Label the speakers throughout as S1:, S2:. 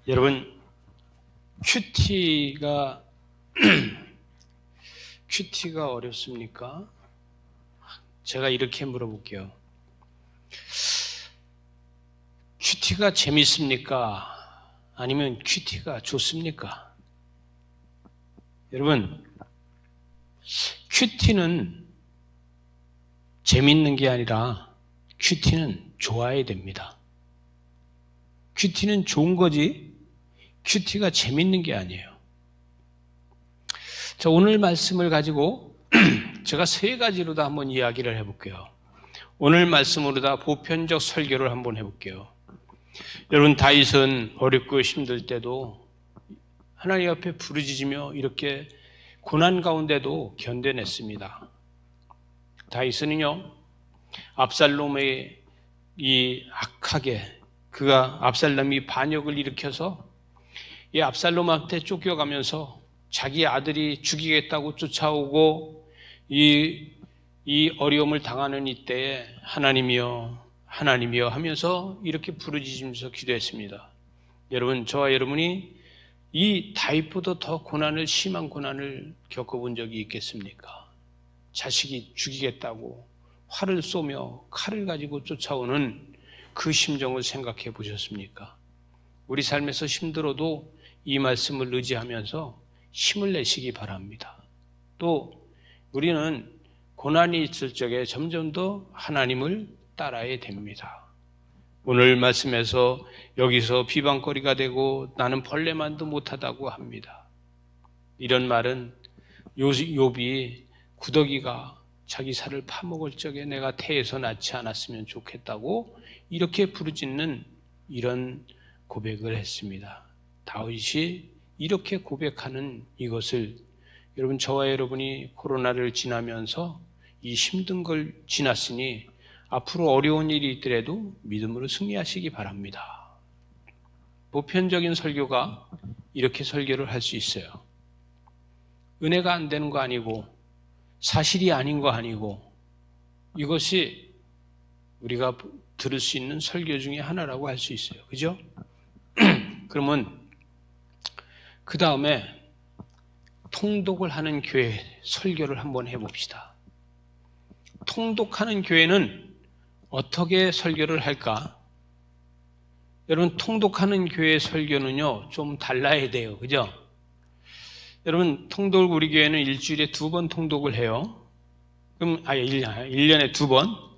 S1: 여러분, 큐티가 어렵습니까? 제가 이렇게 물어볼게요. 큐티가 재밌습니까? 아니면 큐티가 좋습니까? 여러분, 큐티는 재밌는 게 아니라 큐티는 좋아야 됩니다. 큐티는 좋은 거지 큐티가 재밌는 게 아니에요. 자, 오늘 말씀을 가지고 제가 세 가지로 다 한번 이야기를 해볼게요. 오늘 말씀으로 다 보편적 설교를 한번 해볼게요. 여러분, 다윗은 어렵고 힘들 때도 하나님 앞에 부르짖으며 이렇게 고난 가운데도 견뎌냈습니다. 다윗은요, 압살롬의 이 악하게 그가 압살롬이 반역을 일으켜서 이 압살롬한테 쫓겨가면서 자기 아들이 죽이겠다고 쫓아오고 이 어려움을 당하는 이때에 하나님이여 하나님이여 하면서 이렇게 부르짖으면서 기도했습니다. 여러분, 저와 여러분이 이 다윗보다 더 심한 고난을 겪어본 적이 있겠습니까? 자식이 죽이겠다고 활을 쏘며 칼을 가지고 쫓아오는 그 심정을 생각해 보셨습니까? 우리 삶에서 힘들어도 이 말씀을 의지하면서 힘을 내시기 바랍니다. 또 우리는 고난이 있을 적에 점점 더 하나님을 따라야 됩니다. 오늘 말씀에서 여기서 비방거리가 되고 나는 벌레만도 못하다고 합니다. 이런 말은 욥이 구더기가 자기 살을 파먹을 적에 내가 태에서 낳지 않았으면 좋겠다고 이렇게 부르짖는 이런 고백을 했습니다. 다윗이 이렇게 고백하는 이것을 여러분, 저와 여러분이 코로나를 지나면서 이 힘든 걸 지났으니 앞으로 어려운 일이 있더라도 믿음으로 승리하시기 바랍니다. 보편적인 설교가 이렇게 설교를 할 수 있어요. 은혜가 안 되는 거 아니고 사실이 아닌 거 아니고 이것이 우리가 들을 수 있는 설교 중에 하나라고 할 수 있어요. 그죠? 그러면 그 다음에 통독을 하는 교회 설교를 한번 해봅시다. 통독하는 교회는 어떻게 설교를 할까? 여러분, 통독하는 교회 설교는요, 좀 달라야 돼요. 그죠? 여러분, 통독 우리 교회는 일주일에 2번 통독을 해요. 그럼 1년에 2번.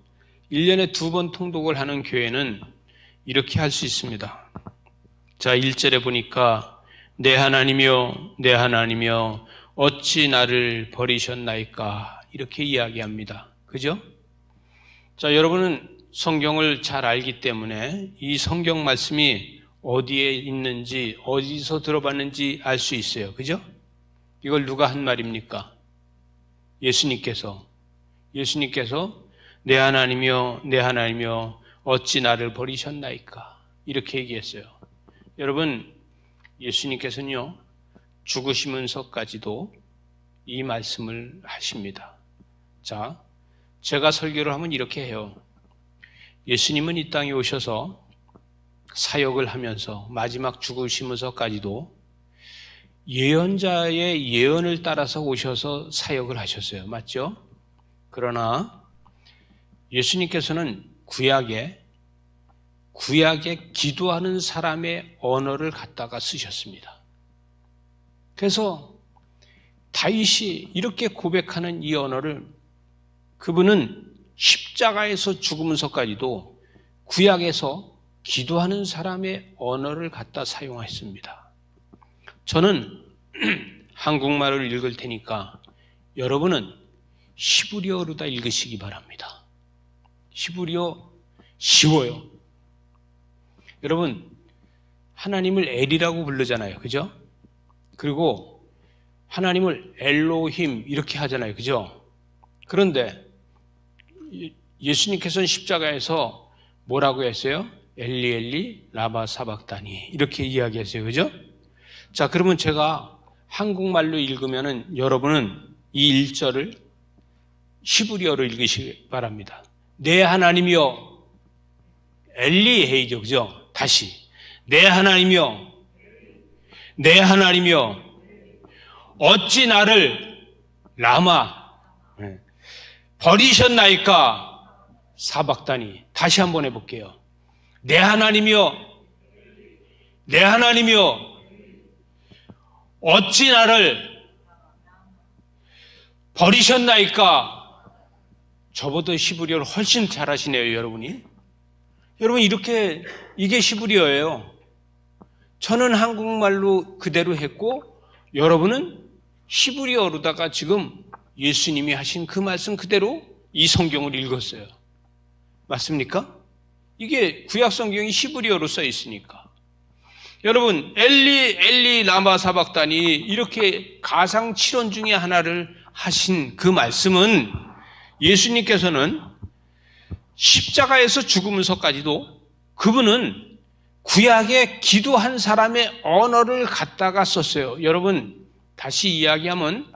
S1: 1년에 2번 통독을 하는 교회는 이렇게 할 수 있습니다. 자, 1절에 보니까 내 하나님이여 내 하나님이여 어찌 나를 버리셨나이까 이렇게 이야기합니다. 그죠? 자, 여러분은 성경을 잘 알기 때문에 이 성경 말씀이 어디에 있는지 어디서 들어봤는지 알 수 있어요. 그죠? 이걸 누가 한 말입니까? 예수님께서 내 하나님이여 내 하나님이여 어찌 나를 버리셨나이까 이렇게 얘기했어요. 여러분, 예수님께서는요, 죽으시면서까지도 이 말씀을 하십니다. 자, 제가 설교를 하면 이렇게 해요. 예수님은 이 땅에 오셔서 사역을 하면서 마지막 죽으시면서까지도 예언자의 예언을 따라서 오셔서 사역을 하셨어요. 맞죠? 그러나 예수님께서는 구약에 기도하는 사람의 언어를 갖다가 쓰셨습니다. 그래서 다윗이 이렇게 고백하는 이 언어를 그분은 십자가에서 죽으면서까지도 구약에서 기도하는 사람의 언어를 갖다 사용했습니다. 저는 한국말을 읽을 테니까 여러분은 히브리어로 다 읽으시기 바랍니다. 히브리어 쉬워요. 여러분, 하나님을 엘이라고 부르잖아요. 그죠? 그리고 하나님을 엘로힘 이렇게 하잖아요. 그죠? 그런데 예수님께서는 십자가에서 뭐라고 했어요? 엘리 엘리 라마 사박다니 이렇게 이야기했어요. 그죠? 자, 그러면 제가 한국말로 읽으면은 여러분은 이 1절을 히브리어로 읽으시기 바랍니다. 내 하나님이여 엘리 헤이죠. 그죠? 다시 내 하나님이여 내 하나님이여 어찌 나를 라마 버리셨나이까 사박다니. 다시 한번 해볼게요. 내 하나님이여 어찌 나를 버리셨나이까. 저보다 히브리어를 훨씬 잘하시네요, 여러분이. 여러분, 이게 히브리어예요. 저는 한국말로 그대로 했고, 여러분은 히브리어로다가 지금 예수님이 하신 그 말씀 그대로 이 성경을 읽었어요. 맞습니까? 이게 구약 성경이 히브리어로 써 있으니까. 여러분, 엘리 라마 사박다니 이렇게 가상 7원 중에 하나를 하신 그 말씀은 예수님께서는 십자가에서 죽으면서까지도 그분은 구약에 기도한 사람의 언어를 갖다가 썼어요. 여러분, 다시 이야기하면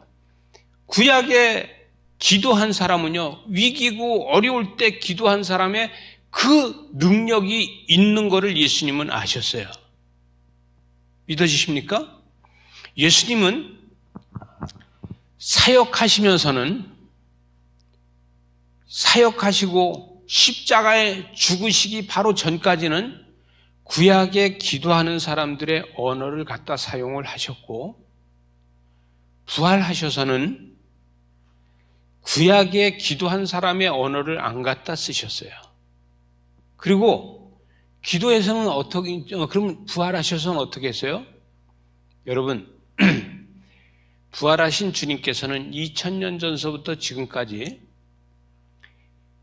S1: 구약에 기도한 사람은요, 위기고 어려울 때 기도한 사람의 그 능력이 있는 것을 예수님은 아셨어요. 믿어지십니까? 예수님은 사역하시고 십자가에 죽으시기 바로 전까지는 구약에 기도하는 사람들의 언어를 갖다 사용을 하셨고, 부활하셔서는 구약에 기도한 사람의 언어를 안 갖다 쓰셨어요. 그리고 기도에서는 그럼 부활하셔서는 어떻게 했어요? 여러분, 부활하신 주님께서는 2000년 전서부터 지금까지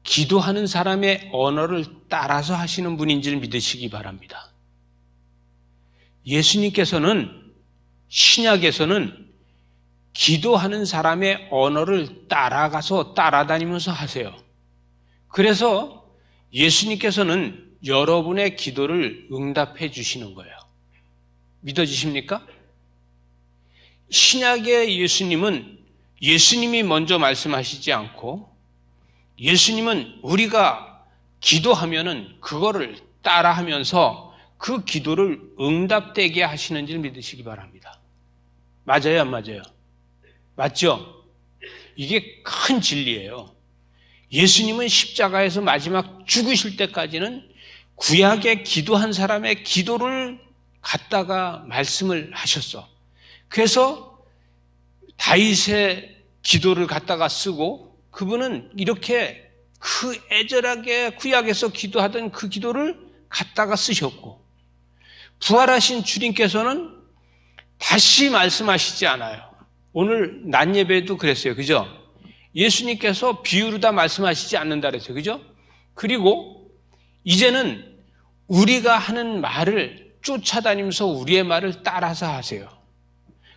S1: 기도하는 사람의 언어를 따라서 하시는 분인지를 믿으시기 바랍니다. 예수님께서는 신약에서는 기도하는 사람의 언어를 따라다니면서 하세요. 그래서 예수님께서는 여러분의 기도를 응답해 주시는 거예요. 믿어지십니까? 신약의 예수님은 예수님이 먼저 말씀하시지 않고 예수님은 우리가 기도하면은 그거를 따라하면서 그 기도를 응답되게 하시는지를 믿으시기 바랍니다. 맞아요, 안 맞아요? 맞죠? 이게 큰 진리예요. 예수님은 십자가에서 마지막 죽으실 때까지는 구약에 기도한 사람의 기도를 갖다가 말씀을 하셨어. 그래서 다윗의 기도를 갖다가 쓰고 그분은 이렇게 그 애절하게 구약에서 기도하던 그 기도를 갖다가 쓰셨고, 부활하신 주님께서는 다시 말씀하시지 않아요. 오늘 낮 예배도 그랬어요. 그죠? 예수님께서 비유로 다 말씀하시지 않는다 그랬어요. 그죠? 그리고 이제는 우리가 하는 말을 쫓아다니면서 우리의 말을 따라서 하세요.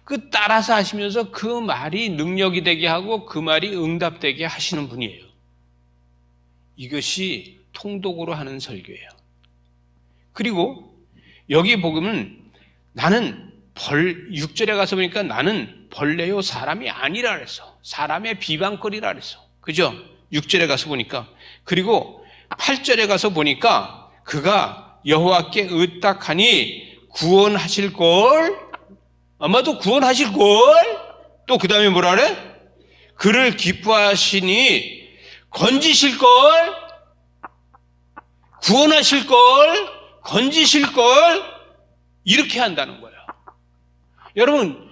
S1: 그 따라서 하시면서 그 말이 능력이 되게 하고 그 말이 응답되게 하시는 분이에요. 이것이 통독으로 하는 설교예요. 그리고 여기 보면 나는 6절에 가서 보니까 나는 벌레요 사람이 아니라 그랬어. 사람의 비방거리라 그랬어. 그죠? 6절에 가서 보니까. 그리고 8절에 가서 보니까 그가 여호와께 의탁하니 구원하실 걸, 아마도 구원하실 걸, 또 그 다음에 뭐라 그래? 그를 기뻐하시니 건지실 걸, 구원하실 걸, 건지실 걸, 이렇게 한다는 거예요. 여러분,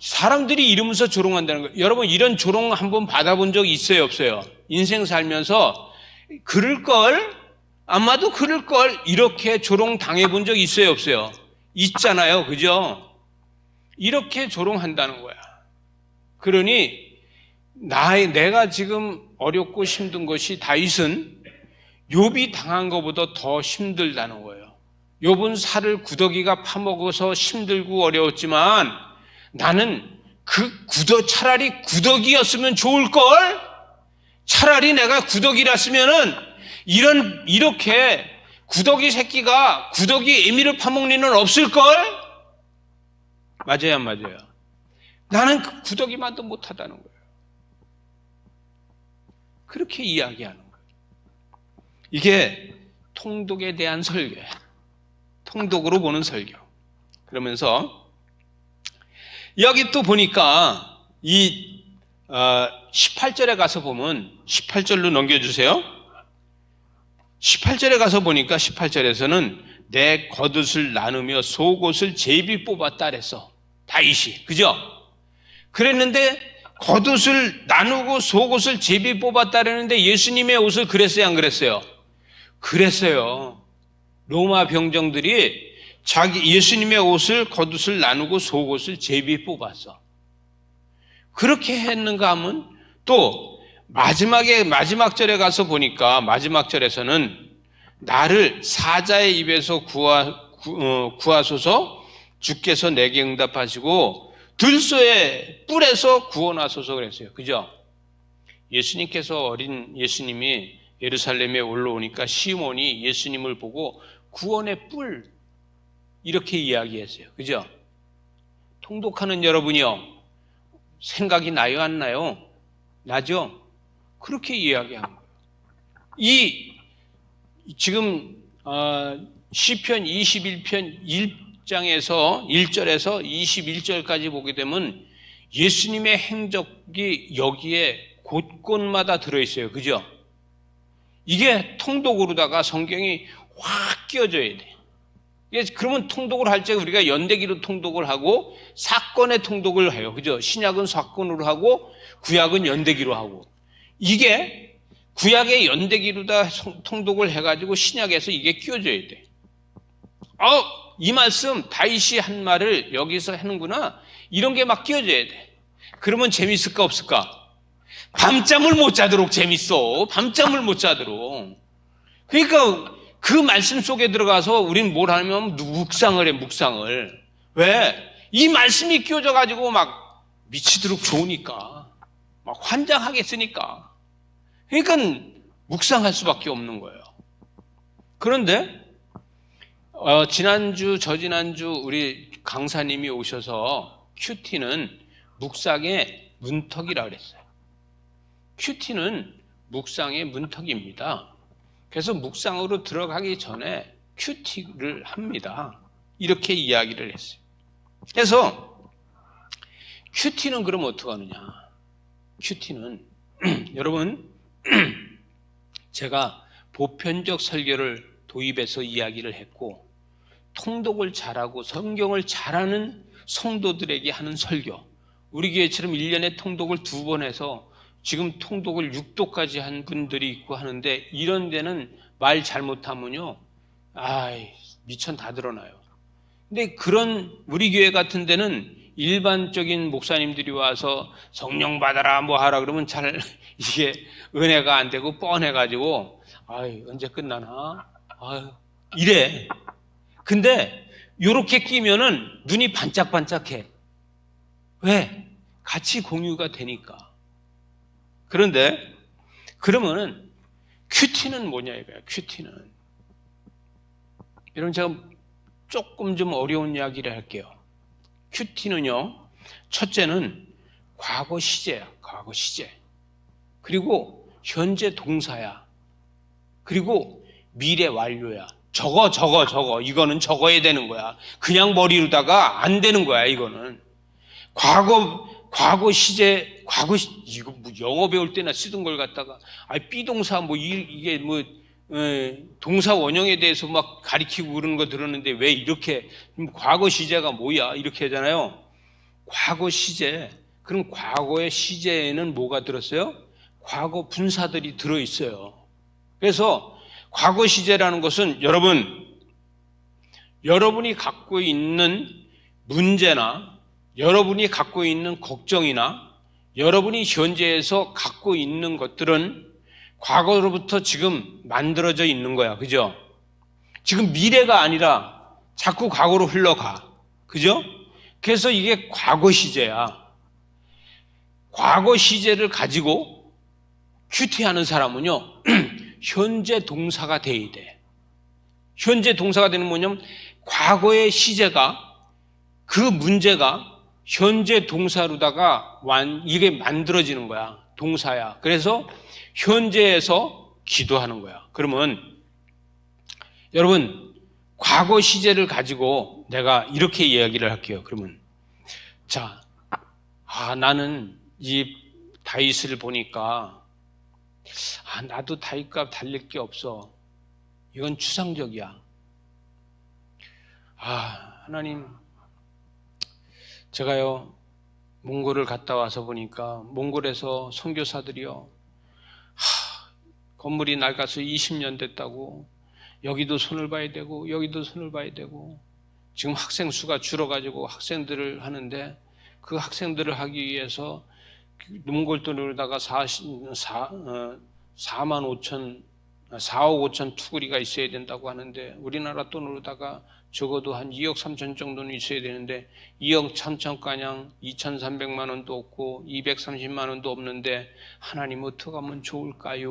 S1: 사람들이 이러면서 조롱한다는 거예요. 여러분, 이런 조롱 한번 받아본 적 있어요, 없어요? 인생 살면서 그럴 걸, 아마도 그럴 걸, 이렇게 조롱 당해본 적 있어요, 없어요? 있잖아요, 그죠? 이렇게 조롱한다는 거야. 그러니 내가 지금 어렵고 힘든 것이 다윗은 욥이 당한 것보다 더 힘들다는 거예요. 욥은 살을 구더기가 파먹어서 힘들고 어려웠지만 나는 차라리 구더기였으면 좋을걸? 차라리 내가 구더기랐으면은 이렇게 구더기 새끼가 구더기 애미를 파먹는 일은 없을걸? 맞아요, 안 맞아요? 나는 그 구더기만도 못하다는 거예요. 그렇게 이야기하는 거예요. 이게 통독에 대한 설교예요. 통독으로 보는 설교. 그러면서 여기 또 보니까 이 18절에 가서 보면 18절로 넘겨주세요. 18절에 가서 보니까 18절에서는 내 겉옷을 나누며 속옷을 제비 뽑았다 그랬어. 다윗이. 그죠? 그랬는데 겉옷을 나누고 속옷을 제비 뽑았다 그랬는데 예수님의 옷을 그랬어요, 안 그랬어요? 그랬어요. 로마 병정들이 예수님의 옷을 겉옷을 나누고 속옷을 제비 뽑았어. 그렇게 했는가 하면 또 마지막 절에 가서 보니까 마지막 절에서는 나를 사자의 입에서 구하소서, 주께서 내게 응답하시고 들소의 뿔에서 구원하소서 그랬어요. 그죠? 예수님께서 어린 예수님이 예루살렘에 올라오니까 시몬이 예수님을 보고 구원의 뿔 이렇게 이야기했어요. 그죠? 통독하는 여러분이요, 생각이 나요, 안 나요? 나죠? 그렇게 이야기한 거예요. 지금 시편 21편 1장에서 1절에서 21절까지 보게 되면 예수님의 행적이 여기에 곳곳마다 들어있어요. 그죠? 이게 통독으로다가 성경이 확 끼워져야 돼. 그러면 통독을 할 때 우리가 연대기로 통독을 하고 사건의 통독을 해요. 그죠? 신약은 사건으로 하고 구약은 연대기로 하고, 이게 구약의 연대기로다 통독을 해가지고 신약에서 이게 끼워져야 돼. 이 말씀 다윗이 한 말을 여기서 하는구나, 이런 게 막 끼워져야 돼. 그러면 재밌을까 없을까? 밤잠을 못 자도록 재밌어. 밤잠을 못 자도록. 그러니까 그 말씀 속에 들어가서 우린 뭘 하냐면 묵상을 해, 묵상을. 왜? 이 말씀이 끼워져 가지고 막 미치도록 좋으니까, 막 환장하겠으니까. 그러니까 묵상할 수밖에 없는 거예요. 그런데 지난주, 저지난주 우리 강사님이 오셔서 큐티는 묵상의 문턱이라 그랬어요. 큐티는 묵상의 문턱입니다. 그래서 묵상으로 들어가기 전에 큐티를 합니다. 이렇게 이야기를 했어요. 그래서 큐티는 그럼 어떻게 하느냐? 큐티는 여러분, 제가 보편적 설교를 도입해서 이야기를 했고, 통독을 잘하고 성경을 잘하는 성도들에게 하는 설교, 우리 교회처럼 1년에 통독을 2번 해서 지금 통독을 6도까지 한 분들이 있고 하는데, 이런 데는 말 잘못하면요, 미천 다 드러나요. 근데 그런 우리 교회 같은 데는 일반적인 목사님들이 와서 성령 받아라 뭐 하라 그러면 잘 이게 은혜가 안 되고 뻔해가지고 언제 끝나나 이래. 근데 요렇게 끼면은 눈이 반짝반짝해. 왜? 같이 공유가 되니까. 그런데 그러면은 큐티는 뭐냐 이거야. 큐티는, 여러분 제가 조금 좀 어려운 이야기를 할게요. 큐티는요, 첫째는 과거 시제야. 과거 시제. 그리고 현재 동사야. 그리고 미래 완료야. 적어. 이거는 적어야 되는 거야. 그냥 머리로다가 안 되는 거야. 이거는 과거 시제, 이거 뭐 영어 배울 때나 쓰던 걸 갖다가 비동사 이게 동사 원형에 대해서 막 가리키고 그러는 거 들었는데 왜 이렇게 과거 시제가 뭐야 이렇게 하잖아요. 과거 시제. 그럼 과거의 시제에는 뭐가 들었어요? 과거 분사들이 들어있어요. 그래서 과거 시제라는 것은 여러분이 갖고 있는 문제나 여러분이 갖고 있는 걱정이나 여러분이 현재에서 갖고 있는 것들은 과거로부터 지금 만들어져 있는 거야. 그죠? 지금 미래가 아니라 자꾸 과거로 흘러가. 그죠? 그래서 이게 과거 시제야. 과거 시제를 가지고 큐티하는 사람은요, 현재 동사가 돼야 돼. 현재 동사가 되는 뭐냐면 과거의 시제가, 그 문제가 현재 동사로다가 이게 만들어지는 거야. 동사야. 그래서 현재에서 기도하는 거야. 그러면 여러분, 과거 시제를 가지고 내가 이렇게 이야기를 할게요. 그러면 자, 나는 이 다윗을 보니까 나도 다윗과 달릴 게 없어. 이건 추상적이야. 하나님, 제가요 몽골을 갔다 와서 보니까 몽골에서 선교사들이요 건물이 낡아서 20년 됐다고 여기도 손을 봐야 되고 여기도 손을 봐야 되고 지금 학생 수가 줄어가지고 학생들을 하는데 그 학생들을 하기 위해서 몽골 돈으로다가 4억 5천 투구리가 있어야 된다고 하는데 우리나라 돈으로다가 적어도 한 2억 3천 정도는 있어야 되는데 2억 3천가량 2,300만 원도 없고 230만 원도 없는데 하나님 어떻게 하면 좋을까요?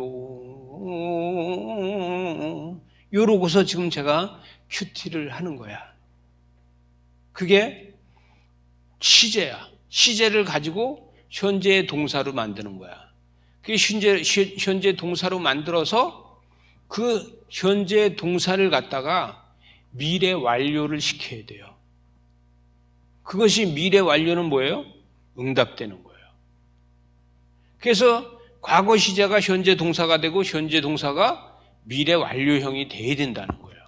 S1: 이러고서 지금 제가 큐티를 하는 거야. 그게 시제야. 시제를 가지고 현재의 동사로 만드는 거야. 그게 현재 동사로 만들어서 그 현재 동사를 갖다가 미래 완료를 시켜야 돼요. 그것이 미래 완료는 뭐예요? 응답되는 거예요. 그래서 과거 시제가 현재 동사가 되고 현재 동사가 미래 완료형이 돼야 된다는 거예요.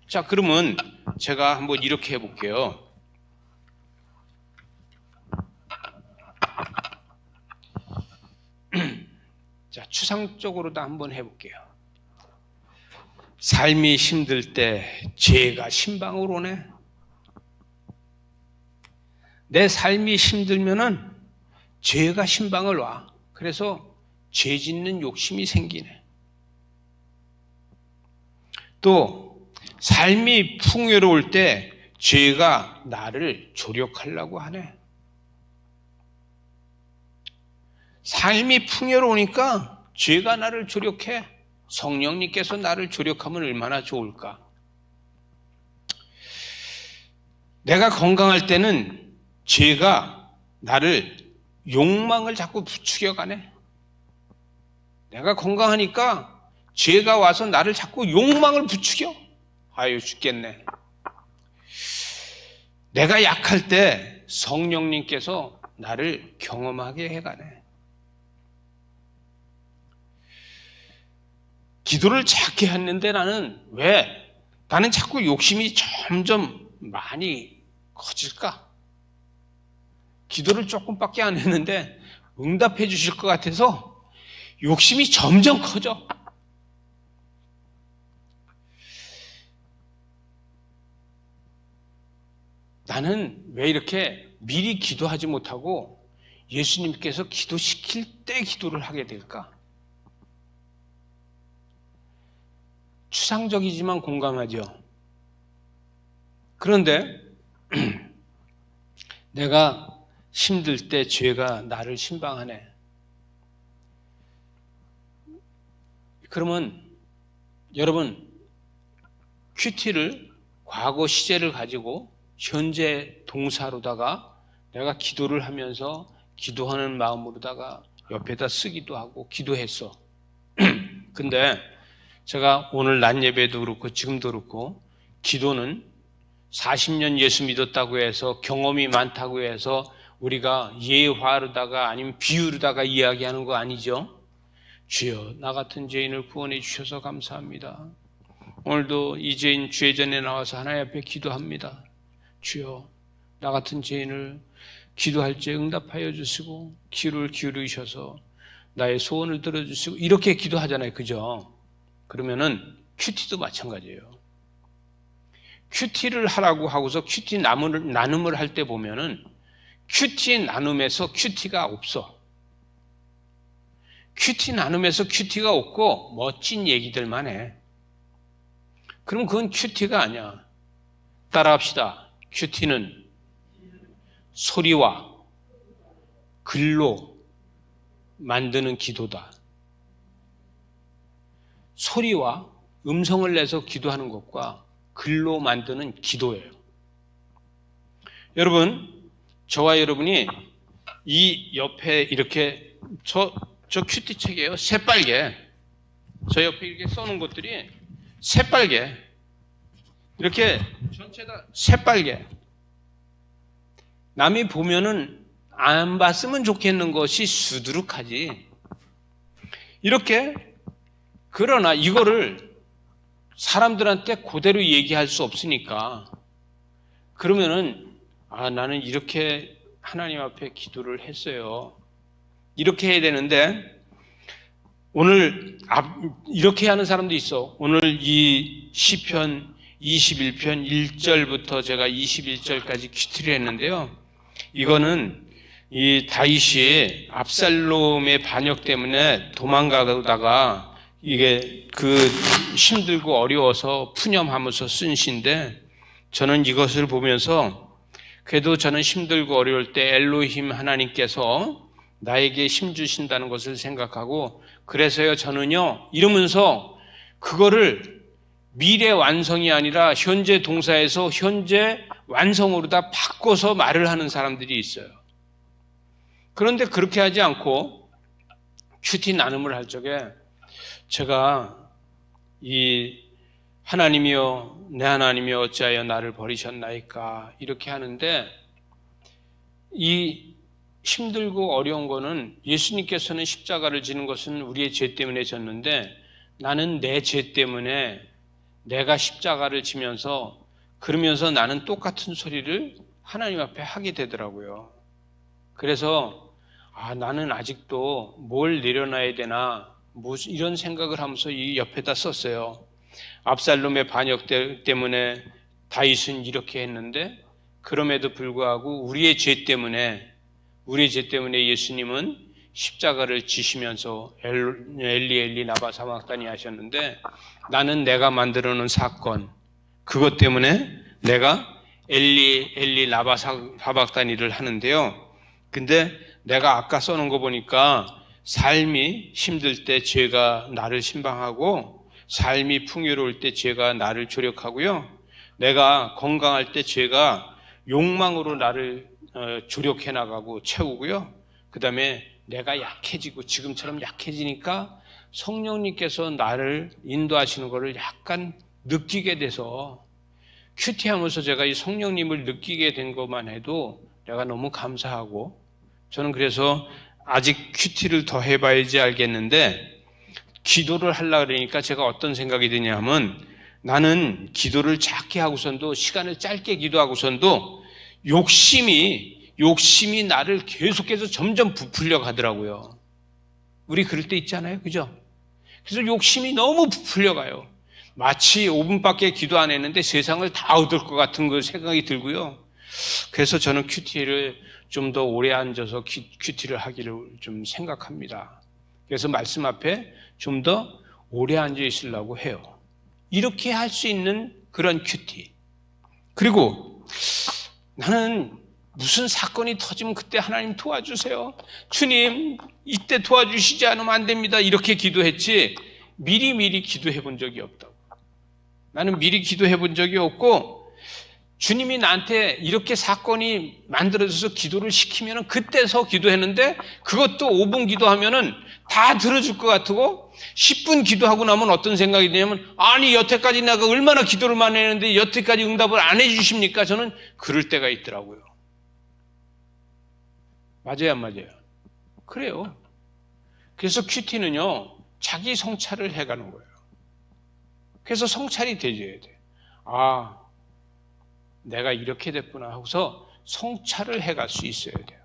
S1: 자, 그러면 제가 한번 이렇게 해볼게요. 자, 추상적으로도 한번 해볼게요. 삶이 힘들 때 죄가 신방을 오네. 내 삶이 힘들면은 죄가 신방을 와. 그래서 죄 짓는 욕심이 생기네. 또 삶이 풍요로울 때 죄가 나를 조력하려고 하네. 삶이 풍요로우니까 죄가 나를 조력해. 성령님께서 나를 조력하면 얼마나 좋을까? 내가 건강할 때는 죄가 나를 욕망을 자꾸 부추겨가네. 내가 건강하니까 죄가 와서 나를 자꾸 욕망을 부추겨. 아유, 죽겠네. 내가 약할 때 성령님께서 나를 경험하게 해가네. 기도를 작게 했는데 나는 자꾸 욕심이 점점 많이 커질까? 기도를 조금밖에 안 했는데 응답해 주실 것 같아서 욕심이 점점 커져. 나는 왜 이렇게 미리 기도하지 못하고 예수님께서 기도시킬 때 기도를 하게 될까? 추상적이지만 공감하죠. 그런데 내가 힘들 때 죄가 나를 신방하네. 그러면 여러분 큐티를 과거 시제를 가지고 현재 동사로다가 내가 기도를 하면서 기도하는 마음으로다가 옆에다 쓰기도 하고 기도했어. 근데 제가 오늘 낮 예배도 그렇고 지금도 그렇고 기도는 40년 예수 믿었다고 해서 경험이 많다고 해서 우리가 예화로다가 아니면 비유로다가 이야기하는 거 아니죠. 주여 나 같은 죄인을 구원해 주셔서 감사합니다. 오늘도 이 죄인 주의 전에 나와서 하나님 앞에 기도합니다. 주여 나 같은 죄인을 기도할 때 응답하여 주시고 귀를 기울이셔서 나의 소원을 들어주시고 이렇게 기도하잖아요. 그죠? 그러면은 큐티도 마찬가지예요. 큐티를 하라고 하고서 큐티 나눔을 할 때 보면은 큐티 나눔에서 큐티가 없어. 큐티 나눔에서 큐티가 없고 멋진 얘기들만 해. 그럼 그건 큐티가 아니야. 따라합시다. 큐티는 소리와 글로 만드는 기도다. 소리와 음성을 내서 기도하는 것과 글로 만드는 기도예요. 여러분, 저와 여러분이 이 옆에 이렇게 저 큐티 책이에요. 새빨개. 저 옆에 이렇게 써놓은 것들이 새빨개. 이렇게 전체 다 새빨개. 남이 보면은 안 봤으면 좋겠는 것이 수두룩하지. 이렇게, 그러나 이거를 사람들한테 그대로 얘기할 수 없으니까, 그러면은, 나는 이렇게 하나님 앞에 기도를 했어요. 이렇게 해야 되는데, 오늘 이렇게 하는 사람도 있어. 오늘 이 시편 21편 1절부터 제가 21절까지 큐티를 했는데요. 이거는 이 다윗이 압살롬의 반역 때문에 도망가다가 이게 힘들고 어려워서 푸념하면서 쓴 시인데, 저는 이것을 보면서 그래도 저는 힘들고 어려울 때 엘로힘 하나님께서 나에게 힘 주신다는 것을 생각하고, 그래서요 저는요 이러면서 그거를 미래 완성이 아니라 현재 동사에서 현재 완성으로 다 바꿔서 말을 하는 사람들이 있어요. 그런데 그렇게 하지 않고 큐티 나눔을 할 적에 제가 이 하나님이여 내 하나님이여 어찌하여 나를 버리셨나이까 이렇게 하는데, 이 힘들고 어려운 거는 예수님께서는 십자가를 지는 것은 우리의 죄 때문에 졌는데, 나는 내 죄 때문에 내가 십자가를 지면서 그러면서 나는 똑같은 소리를 하나님 앞에 하게 되더라고요. 그래서 나는 아직도 뭘 내려놔야 되나 이런 생각을 하면서 이 옆에다 썼어요. 압살롬의 반역 때문에 다윗은 이렇게 했는데, 그럼에도 불구하고 우리의 죄 때문에 예수님은 십자가를 지시면서 엘리 엘리 라마 사박다니 하셨는데, 나는 내가 만들어 놓은 사건, 그것 때문에 내가 엘리 엘리 라마 사박다니를 하는데요. 근데 내가 아까 써놓은 거 보니까 삶이 힘들 때 죄가 나를 신방하고, 삶이 풍요로울 때 죄가 나를 조력하고요, 내가 건강할 때 죄가 욕망으로 나를 조력해 나가고 채우고요, 그 다음에 내가 약해지고 지금처럼 약해지니까 성령님께서 나를 인도하시는 것을 약간 느끼게 돼서, 큐티하면서 제가 이 성령님을 느끼게 된 것만 해도 내가 너무 감사하고, 저는 그래서 아직 큐티를 더 해봐야지 알겠는데, 기도를 하려고 그러니까 제가 어떤 생각이 드냐면, 나는 기도를 작게 하고선도 시간을 짧게 기도하고선도 욕심이 나를 계속해서 점점 부풀려 가더라고요. 우리 그럴 때 있잖아요, 그죠? 그래서 욕심이 너무 부풀려 가요. 마치 5분밖에 기도 안 했는데 세상을 다 얻을 것 같은 그 생각이 들고요. 그래서 저는 큐티를 좀 더 오래 앉아서 큐티를 하기를 좀 생각합니다. 그래서 말씀 앞에 좀 더 오래 앉아 있으려고 해요. 이렇게 할 수 있는 그런 큐티. 그리고 나는 무슨 사건이 터지면 그때 하나님 도와주세요, 주님 이때 도와주시지 않으면 안 됩니다, 이렇게 기도했지 미리 기도해 본 적이 없다고. 나는 미리 기도해 본 적이 없고, 주님이 나한테 이렇게 사건이 만들어져서 기도를 시키면 그때서 기도했는데, 그것도 5분 기도하면은 다 들어줄 것 같고, 10분 기도하고 나면 어떤 생각이 드냐면, 아니 여태까지 내가 얼마나 기도를 많이 했는데 여태까지 응답을 안 해주십니까? 저는 그럴 때가 있더라고요. 맞아요, 안 맞아요? 그래요. 그래서 큐티는요 자기 성찰을 해가는 거예요. 그래서 성찰이 되줘야 돼. 내가 이렇게 됐구나 하고서 성찰을 해갈 수 있어야 돼요.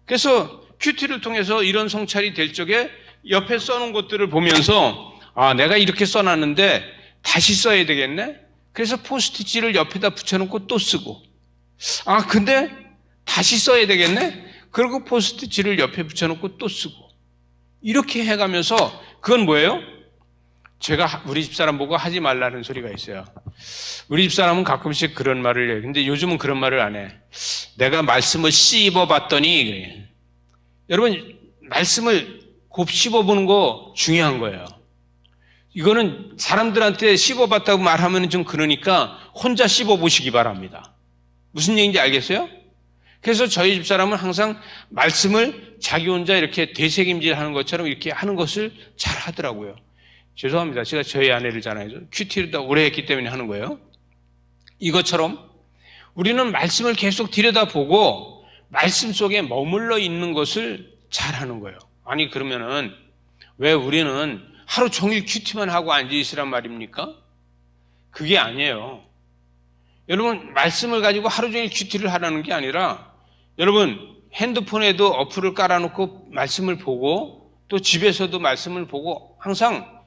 S1: 그래서 큐티를 통해서 이런 성찰이 될 적에 옆에 써놓은 것들을 보면서, 내가 이렇게 써놨는데 다시 써야 되겠네? 그래서 포스트잇을 옆에다 붙여놓고 또 쓰고, 근데 다시 써야 되겠네? 그리고 포스트잇을 옆에 붙여놓고 또 쓰고, 이렇게 해가면서, 그건 뭐예요? 제가 우리 집사람 보고 하지 말라는 소리가 있어요. 우리 집사람은 가끔씩 그런 말을 해요. 근데 요즘은 그런 말을 안 해. 내가 말씀을 씹어봤더니 그래. 여러분, 말씀을 곱씹어보는 거 중요한 거예요. 이거는 사람들한테 씹어봤다고 말하면 좀 그러니까 혼자 씹어보시기 바랍니다. 무슨 얘기인지 알겠어요? 그래서 저희 집사람은 항상 말씀을 자기 혼자 이렇게 되새김질 하는 것처럼 이렇게 하는 것을 잘 하더라고요. 죄송합니다. 제가 저희 아내를 잘 알죠. 큐티를 더 오래 했기 때문에 하는 거예요. 이것처럼 우리는 말씀을 계속 들여다보고 말씀 속에 머물러 있는 것을 잘하는 거예요. 아니 그러면은 왜 우리는 하루 종일 큐티만 하고 앉아있으란 말입니까? 그게 아니에요. 여러분 말씀을 가지고 하루 종일 큐티를 하라는 게 아니라 여러분 핸드폰에도 어플을 깔아놓고 말씀을 보고 또 집에서도 말씀을 보고 항상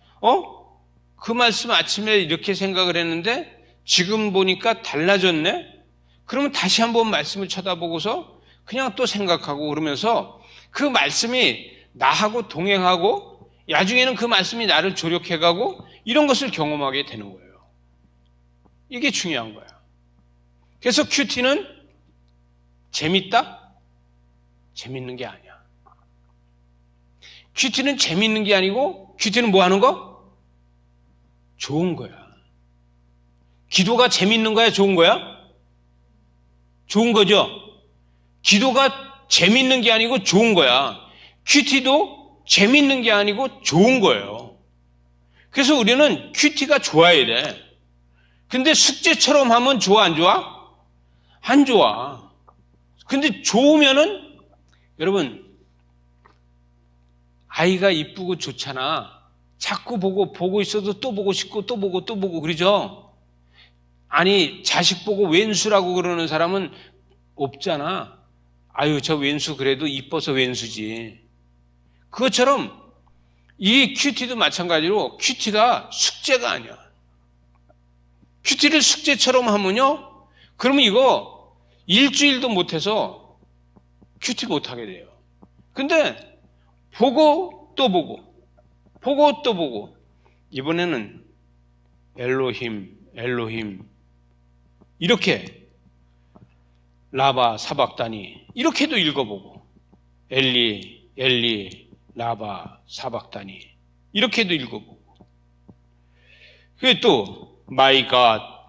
S1: 그 말씀 아침에 이렇게 생각을 했는데 지금 보니까 달라졌네? 그러면 다시 한번 말씀을 쳐다보고서 그냥 또 생각하고 그러면서 그 말씀이 나하고 동행하고 나중에는 그 말씀이 나를 조력해가고 이런 것을 경험하게 되는 거예요. 이게 중요한 거야. 그래서 큐티는 재밌다? 재밌는 게 아니야. 큐티는 재밌는 게 아니고 큐티는 뭐 하는 거? 좋은 거야. 기도가 재밌는 거야? 좋은 거야? 좋은 거죠? 기도가 재밌는 게 아니고 좋은 거야. 큐티도 재밌는 게 아니고 좋은 거예요. 그래서 우리는 큐티가 좋아야 돼. 근데 숙제처럼 하면 좋아, 안 좋아? 안 좋아. 근데 좋으면은, 여러분, 아이가 이쁘고 좋잖아. 자꾸 보고 있어도 또 보고 싶고 또 보고 그러죠? 아니, 자식 보고 왼수라고 그러는 사람은 없잖아. 아유, 저 왼수 그래도 이뻐서 왼수지. 그것처럼 이 큐티도 마찬가지로 큐티가 숙제가 아니야. 큐티를 숙제처럼 하면요, 그러면 이거 일주일도 못해서 큐티 못하게 돼요. 근데 보고 또 보고 이번에는 엘로힘 이렇게 라바 사박다니 이렇게도 읽어보고 엘리 라바 사박다니 이렇게도 읽어보고 그게 또 마이 갓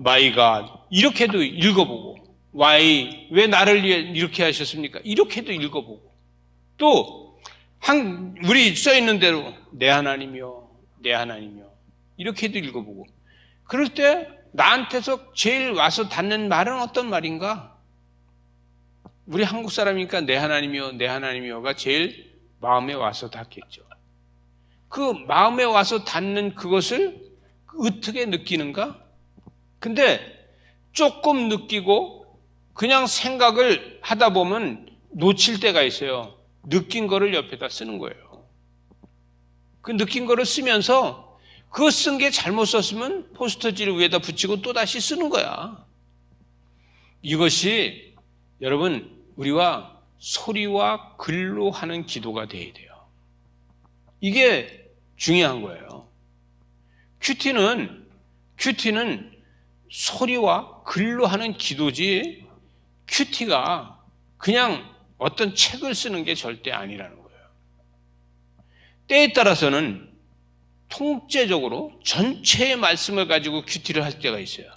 S1: 이렇게도 읽어보고 왜 나를 위해 이렇게 하셨습니까? 이렇게도 읽어보고 또 우리 써있는 대로 내 하나님이여 이렇게도 읽어보고 그럴 때 나한테서 제일 와서 닿는 말은 어떤 말인가? 우리 한국 사람이니까 내 하나님이여가 제일 마음에 와서 닿겠죠. 그 마음에 와서 닿는 그것을 어떻게 느끼는가? 근데 조금 느끼고 그냥 생각을 하다 보면 놓칠 때가 있어요. 느낀 거를 옆에다 쓰는 거예요. 그 느낀 거를 쓰면서 그거 쓴 게 잘못 썼으면 포스터지를 위에다 붙이고 또 다시 쓰는 거야. 이것이 여러분 우리와 소리와 글로 하는 기도가 돼야 돼요. 이게 중요한 거예요. 큐티는 소리와 글로 하는 기도지 큐티가 그냥 어떤 책을 쓰는 게 절대 아니라는 거예요. 때에 따라서는 통째적으로 전체의 말씀을 가지고 큐티를 할 때가 있어요.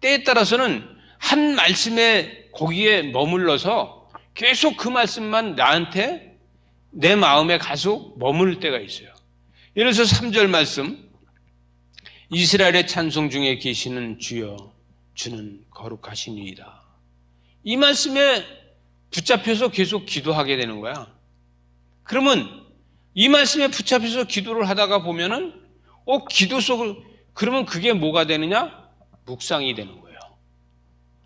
S1: 때에 따라서는 한 말씀에 거기에 머물러서 계속 그 말씀만 나한테 내 마음에 가서 머무를 때가 있어요. 예를 들어서 3절 말씀 이스라엘의 찬송 중에 계시는 주여 주는 거룩하시니이다. 이 말씀에 붙잡혀서 계속 기도하게 되는 거야. 그러면 이 말씀에 붙잡혀서 기도를 하다가 보면은 기도 속을 그러면 그게 뭐가 되느냐? 묵상이 되는 거예요.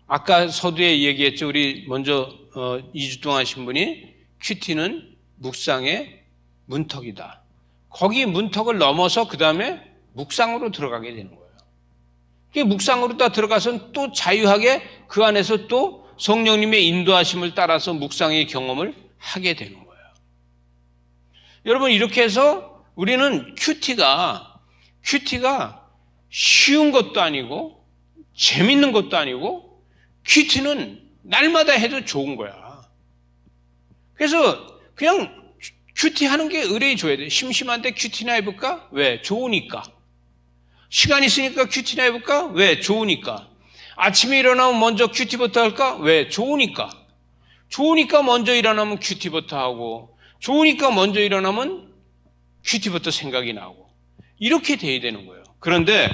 S1: 아까 서두에 얘기했죠. 우리 먼저 2주 동안 하신 분이 큐티는 묵상의 문턱이다. 거기 문턱을 넘어서 그 다음에 묵상으로 들어가게 되는 거예요. 그 묵상으로 다 들어가서는 또 자유하게 그 안에서 또 성령님의 인도하심을 따라서 묵상의 경험을 하게 되는 거예요. 여러분 이렇게 해서 우리는 큐티가 쉬운 것도 아니고 재밌는 것도 아니고 큐티는 날마다 해도 좋은 거야. 그래서 그냥 큐티 하는 게 의뢰해 줘야 돼. 심심한데 큐티나 해볼까? 왜? 좋으니까. 시간 있으니까 큐티나 해볼까? 왜? 좋으니까. 아침에 일어나면 먼저 큐티부터 할까? 왜? 좋으니까. 좋으니까 먼저 일어나면 큐티부터 하고 좋으니까 먼저 일어나면 큐티부터 생각이 나고 이렇게 돼야 되는 거예요. 그런데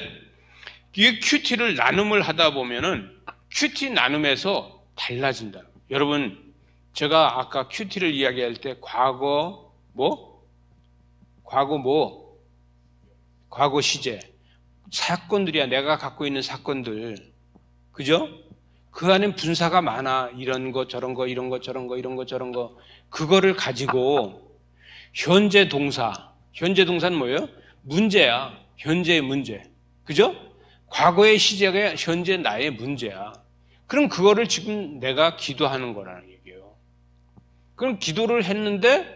S1: 이 큐티를 나눔을 하다 보면은 큐티 나눔에서 달라진다. 여러분 제가 아까 큐티를 이야기할 때 과거 시제 사건들이야. 내가 갖고 있는 사건들, 그죠? 그 안엔 분사가 많아. 이런 거 저런 거 이런 거 저런 거 이런 거 저런 거. 그거를 가지고 현재 동사는 뭐예요? 문제야. 현재의 문제, 그죠? 과거의 시제가 현재 나의 문제야. 그럼 그거를 지금 내가 기도하는 거라는 얘기예요. 그럼 기도를 했는데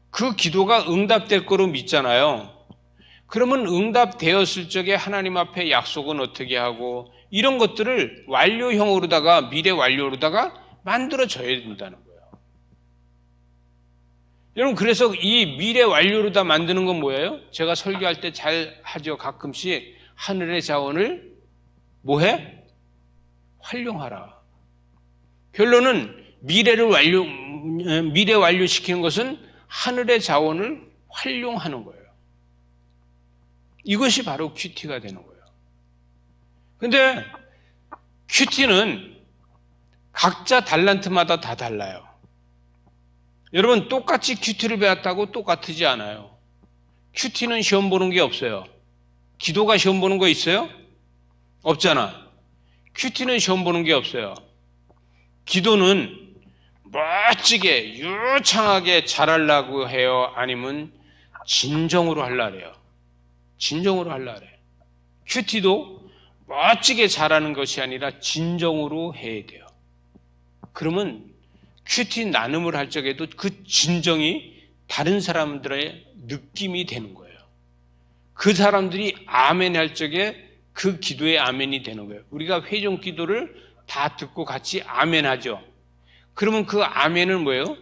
S1: 그 기도가 응답될 거로 믿잖아요. 그러면 응답되었을 적에 하나님 앞에 약속은 어떻게 하고 이런 것들을 완료형으로다가 미래 완료로다가 만들어져야 된다는 거예요. 여러분, 그래서 이 미래 완료로다 만드는 건 뭐예요? 제가 설교할 때 잘 하죠. 가끔씩 하늘의 자원을 뭐해? 활용하라. 결론은 미래 완료시키는 것은 하늘의 자원을 활용하는 거예요. 이것이 바로 큐티가 되는 거예요. 근데 큐티는 각자 달란트마다 다 달라요. 여러분, 똑같이 큐티를 배웠다고 똑같지 않아요. 큐티는 시험 보는 게 없어요. 기도가 시험 보는 거 있어요? 없잖아. 큐티는 시험 보는 게 없어요. 기도는 멋지게 유창하게 잘하려고 해요? 아니면 진정으로 하려고 해요? 진정으로 하려고 해요. 큐티도 멋지게 잘하는 것이 아니라 진정으로 해야 돼요. 그러면 큐티 나눔을 할 적에도 그 진정이 다른 사람들의 느낌이 되는 거예요. 그 사람들이 아멘 할 적에 그 기도에 아멘이 되는 거예요. 우리가 회종 기도를 다 듣고 같이 아멘 하죠. 그러면 그 아멘은 뭐예요?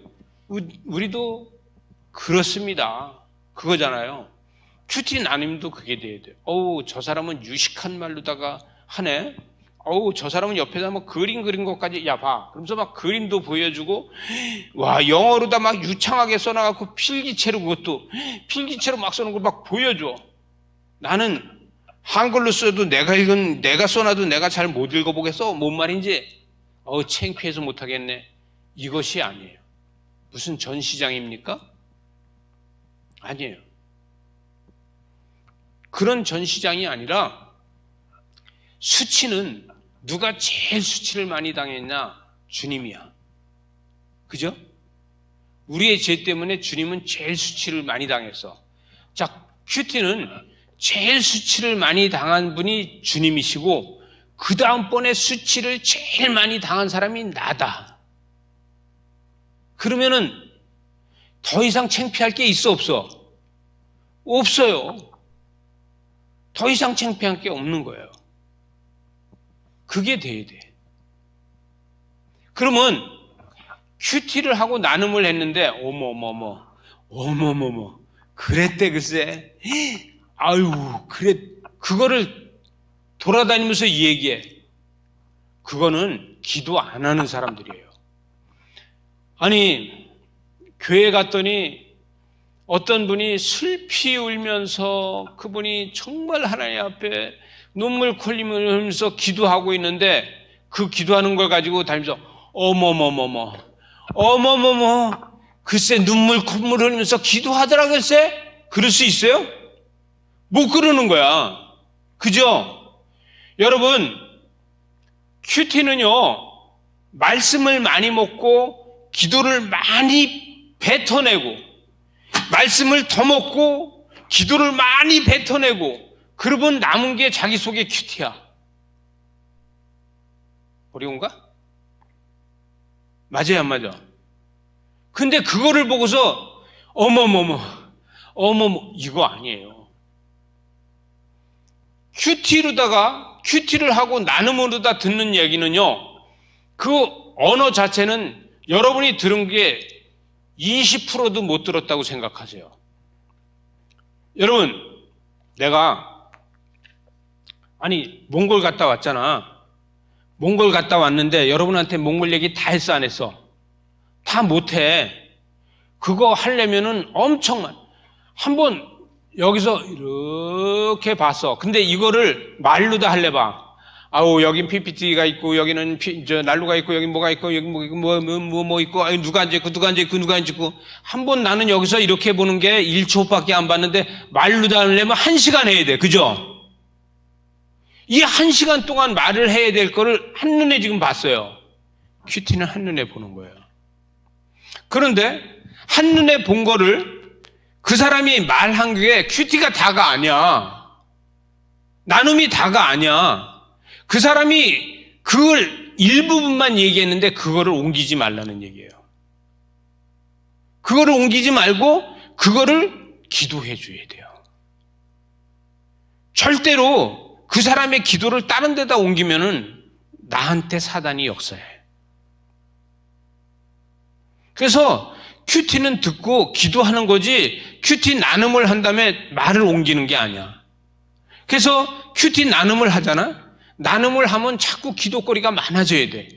S1: 우리도 그렇습니다. 그거잖아요. 큐티 나눔도 그게 돼야 돼요. 어우, 저 사람은 유식한 말로다가 하네. 어우, 저 사람은 옆에서 막 그림 그린 것까지, 야, 봐. 그러면서 막 그림도 보여주고, 와, 영어로다 막 유창하게 써놔갖고 필기체로 막 써놓은 걸 막 보여줘. 나는 한글로 써도 내가 써놔도 내가 잘 못 읽어보겠어? 뭔 말인지? 창피해서 못하겠네. 이것이 아니에요. 무슨 전시장입니까? 아니에요. 그런 전시장이 아니라 수치는 누가 제일 수치를 많이 당했냐? 주님이야. 그죠? 우리의 죄 때문에 주님은 제일 수치를 많이 당했어. 자, 큐티는 제일 수치를 많이 당한 분이 주님이시고 그 다음번에 수치를 제일 많이 당한 사람이 나다. 그러면은 더 이상 창피할 게 있어 없어? 없어요. 더 이상 창피할 게 없는 거예요. 그게 돼야 돼. 그러면 큐티를 하고 나눔을 했는데 어머머머 그랬대 글쎄. 아유 그래. 그거를 돌아다니면서 얘기해. 그거는 기도 안 하는 사람들이에요. 아니 교회 갔더니 어떤 분이 슬피 울면서 그분이 정말 하나님 앞에 눈물 콜리면서 기도하고 있는데 그 기도하는 걸 가지고 다니면서 어머머머머 글쎄 눈물 콧물 흘리면서 기도하더라 글쎄. 그럴 수 있어요? 못 그러는 거야. 그죠? 여러분 큐티는요 말씀을 많이 먹고 기도를 많이 뱉어내고 말씀을 더 먹고 기도를 많이 뱉어내고 그러면 남은 게 자기 속에 큐티야. 어려운가? 맞아요, 안 맞아? 근데 그거를 보고서 어머머머 이거 아니에요. 큐티를 하고 나눔으로다 듣는 얘기는요, 그 언어 자체는 여러분이 들은 게 20%도 못 들었다고 생각하세요. 여러분, 내가 몽골 갔다 왔잖아. 몽골 갔다 왔는데 여러분한테 몽골 얘기 다 했어, 안 했어? 다 못해. 그거 하려면은 엄청 한번 여기서 이렇게 봤어. 근데 이거를 말로 다 할래 봐. 아우, 여긴 PPT가 있고, 여기는 난로가 있고, 여기 뭐가 있고, 여기 뭐 있고, 아니, 누가 앉아있고, 누가 앉아있고, 누가 앉아있고. 한 번 나는 여기서 이렇게 보는 게 1초밖에 안 봤는데, 말로 다 하려면 1시간 해야 돼. 그죠? 이 1시간 동안 말을 해야 될 거를 한눈에 지금 봤어요. 큐티는 한눈에 보는 거예요. 그런데, 한눈에 본 거를 그 사람이 말한 게 큐티가 다가 아니야. 나눔이 다가 아니야. 그 사람이 그걸 일부분만 얘기했는데 그거를 옮기지 말라는 얘기예요. 그거를 옮기지 말고 그거를 기도해 줘야 돼요. 절대로 그 사람의 기도를 다른 데다 옮기면은 나한테 사단이 역사해. 그래서 큐티는 듣고 기도하는 거지 큐티 나눔을 한 다음에 말을 옮기는 게 아니야. 그래서 큐티 나눔을 하잖아. 나눔을 하면 자꾸 기도거리가 많아져야 돼.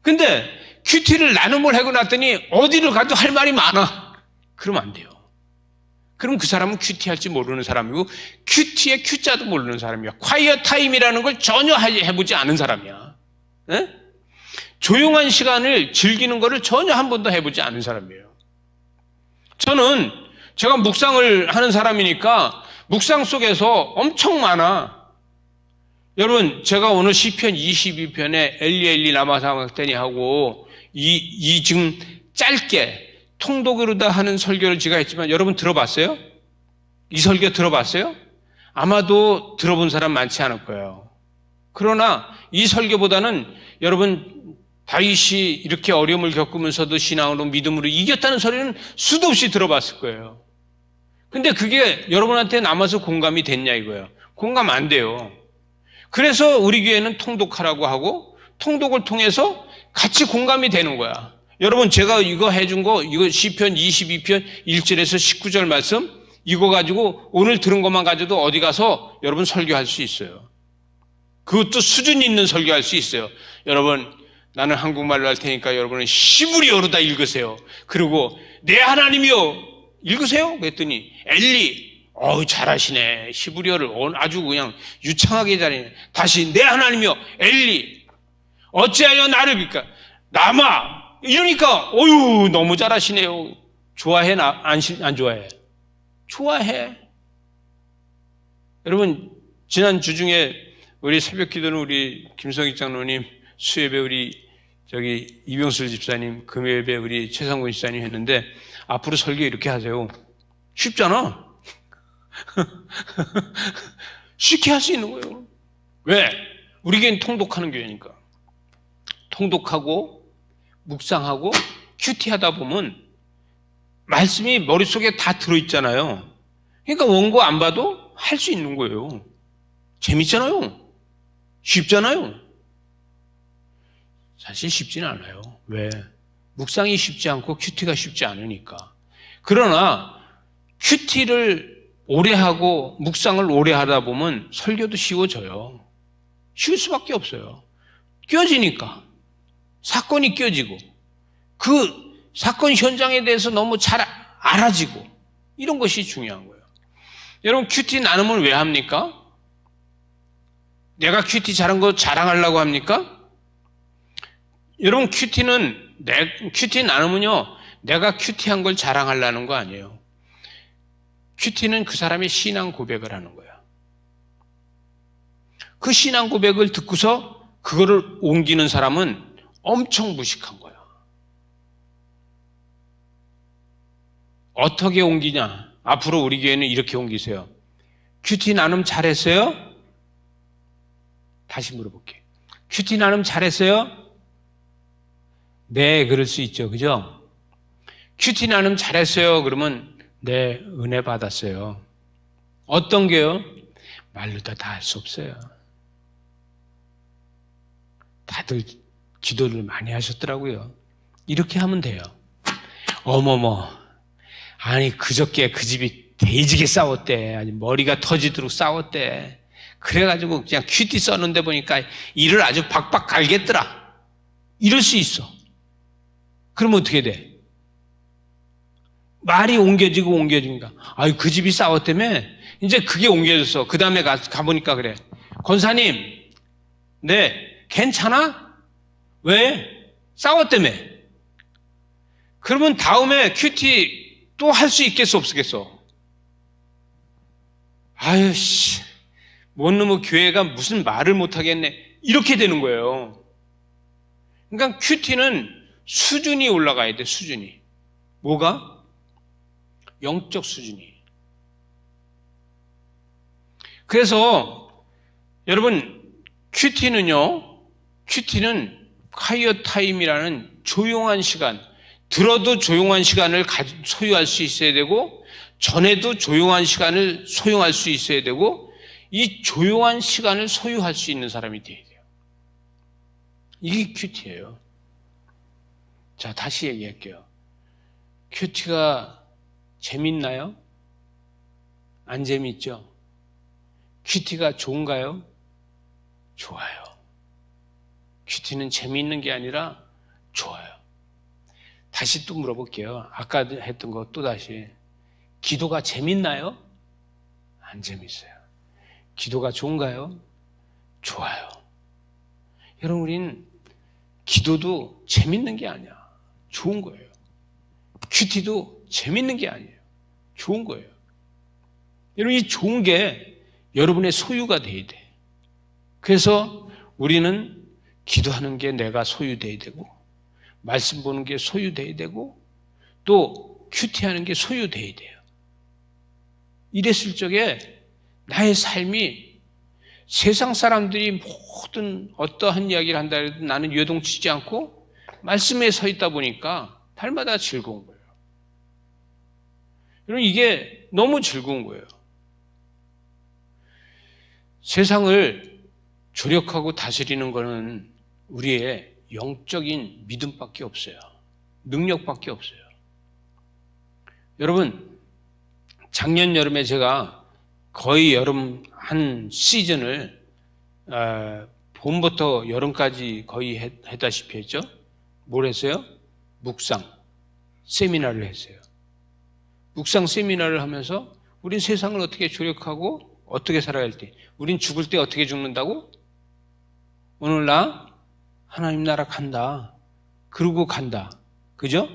S1: 근데 큐티를 나눔을 하고 났더니 어디를 가도 할 말이 많아. 그러면 안 돼요. 그럼 그 사람은 큐티할지 모르는 사람이고 큐티의 큐자도 모르는 사람이야. 콰이어 타임이라는 걸 전혀 해보지 않은 사람이야. 에? 조용한 시간을 즐기는 거를 전혀 한 번도 해보지 않은 사람이에요. 저는 제가 묵상을 하는 사람이니까 묵상 속에서 엄청 많아. 여러분, 제가 오늘 시편 22편에 엘리 라마사박다니 하고 이 지금 짧게 통독으로다 하는 설교를 제가 했지만 여러분 들어봤어요? 이 설교 들어봤어요? 아마도 들어본 사람 많지 않을 거예요. 그러나 이 설교보다는 여러분 다윗이 이렇게 어려움을 겪으면서도 신앙으로 믿음으로 이겼다는 소리는 수도 없이 들어봤을 거예요. 근데 그게 여러분한테 남아서 공감이 됐냐 이거예요. 공감 안 돼요. 그래서 우리 교회는 통독하라고 하고 통독을 통해서 같이 공감이 되는 거야. 여러분 제가 이거 해준 거 이거 시편 22편 1절에서 19절 말씀 이거 가지고 오늘 들은 것만 가지고도 어디 가서 여러분 설교할 수 있어요. 그것도 수준 있는 설교할 수 있어요. 여러분 나는 한국말로 할 테니까 여러분은 히브리어로 다 읽으세요. 그리고 내 하나님이요 읽으세요. 그랬더니 엘리 잘하시네. 히브리어를 아주 그냥 유창하게 잘하네. 다시 내 하나님이여 엘리 어찌하여 나를 빌까 남아 이러니까 너무 잘하시네요. 좋아해? 안 좋아해? 좋아해. 여러분 지난 주중에 우리 새벽 기도는 우리 김성익 장로님, 수예배 우리 이병술 집사님, 금요예배 우리 최상권 집사님 했는데 앞으로 설교 이렇게 하세요. 쉽잖아. 쉽게 할 수 있는 거예요. 왜? 우리 교회는 통독하는 교회니까. 통독하고 묵상하고 큐티하다 보면 말씀이 머릿속에 다 들어있잖아요. 그러니까 원고 안 봐도 할 수 있는 거예요. 재밌잖아요. 쉽잖아요. 사실 쉽지는 않아요. 왜? 묵상이 쉽지 않고 큐티가 쉽지 않으니까. 그러나 큐티를 오래 하고 묵상을 오래 하다 보면 설교도 쉬워져요. 쉬울 수밖에 없어요. 껴지니까. 사건이 껴지고 그 사건 현장에 대해서 너무 잘 알아지고 이런 것이 중요한 거예요. 여러분 큐티 나눔을 왜 합니까? 내가 큐티 잘한 거 자랑하려고 합니까? 여러분 큐티 나눔은요 내가 큐티한 걸 자랑하려는 거 아니에요. 큐티는 그 사람의 신앙 고백을 하는 거야. 그 신앙 고백을 듣고서 그거를 옮기는 사람은 엄청 무식한 거야. 어떻게 옮기냐? 앞으로 우리 교회는 이렇게 옮기세요. 큐티 나눔 잘했어요? 다시 물어볼게요. 큐티 나눔 잘했어요? 네, 그럴 수 있죠. 그죠? 큐티 나눔 잘했어요? 그러면 네, 은혜 받았어요. 어떤 게요? 말로 다 할 수 없어요. 다들 기도를 많이 하셨더라고요. 이렇게 하면 돼요. 어머머, 아니 그저께 그 집이 대지게 싸웠대. 아니 머리가 터지도록 싸웠대. 그래가지고 그냥 큐티 썼는데 보니까 이를 아주 박박 갈겠더라. 이럴 수 있어. 그러면 어떻게 돼? 말이 옮겨지니까 아유 그 집이 싸웠다며 이제 그게 옮겨졌어. 그 다음에 가보니까 그래. 권사님 네, 괜찮아? 왜? 싸웠다며. 그러면 다음에 큐티 또 할 수 있겠어, 없겠어? 아유, 씨. 뭔 놈의 교회가 무슨 말을 못하겠네. 이렇게 되는 거예요. 그러니까 큐티는 수준이 올라가야 돼, 수준이. 뭐가? 영적 수준이. 그래서 여러분, 큐티는 콰이어 타임이라는 조용한 시간, 들어도 조용한 시간을 소유할 수 있어야 되고, 전에도 조용한 시간을 소유할 수 있어야 되고, 이 조용한 시간을 소유할 수 있는 사람이 돼야 돼요. 이게 큐티예요. 자, 다시 얘기할게요. 큐티가 재밌나요? 안 재밌죠? 큐티가 좋은가요? 좋아요. 큐티는 재미있는 게 아니라 좋아요. 다시 또 물어볼게요. 아까 했던 거 또 다시. 기도가 재밌나요? 안 재밌어요. 기도가 좋은가요? 좋아요. 여러분, 우린 기도도 재밌는 게 아니야. 좋은 거예요. 큐티도 재밌는 게 아니에요. 좋은 거예요. 여러분, 이 좋은 게 여러분의 소유가 돼야 돼. 그래서 우리는 기도하는 게 내가 소유돼야 되고, 말씀 보는 게 소유돼야 되고, 또 큐티하는 게 소유돼야 돼요. 이랬을 적에 나의 삶이 세상 사람들이 모든 어떠한 이야기를 한다 해도 나는 요동치지 않고 말씀에 서 있다 보니까 달마다 즐거운 거예요. 여러분, 이게 너무 즐거운 거예요. 세상을 조력하고 다스리는 것은 우리의 영적인 믿음밖에 없어요. 능력밖에 없어요. 여러분, 작년 여름에 제가 거의 여름 한 시즌을 봄부터 여름까지 거의 했다시피 했죠. 뭘 했어요? 묵상 세미나를 했어요. 묵상 세미나를 하면서 우린 세상을 어떻게 조력하고 어떻게 살아야 할지, 우린 죽을 때 어떻게 죽는다고? 오늘 나 하나님 나라 간다. 그러고 간다. 그죠?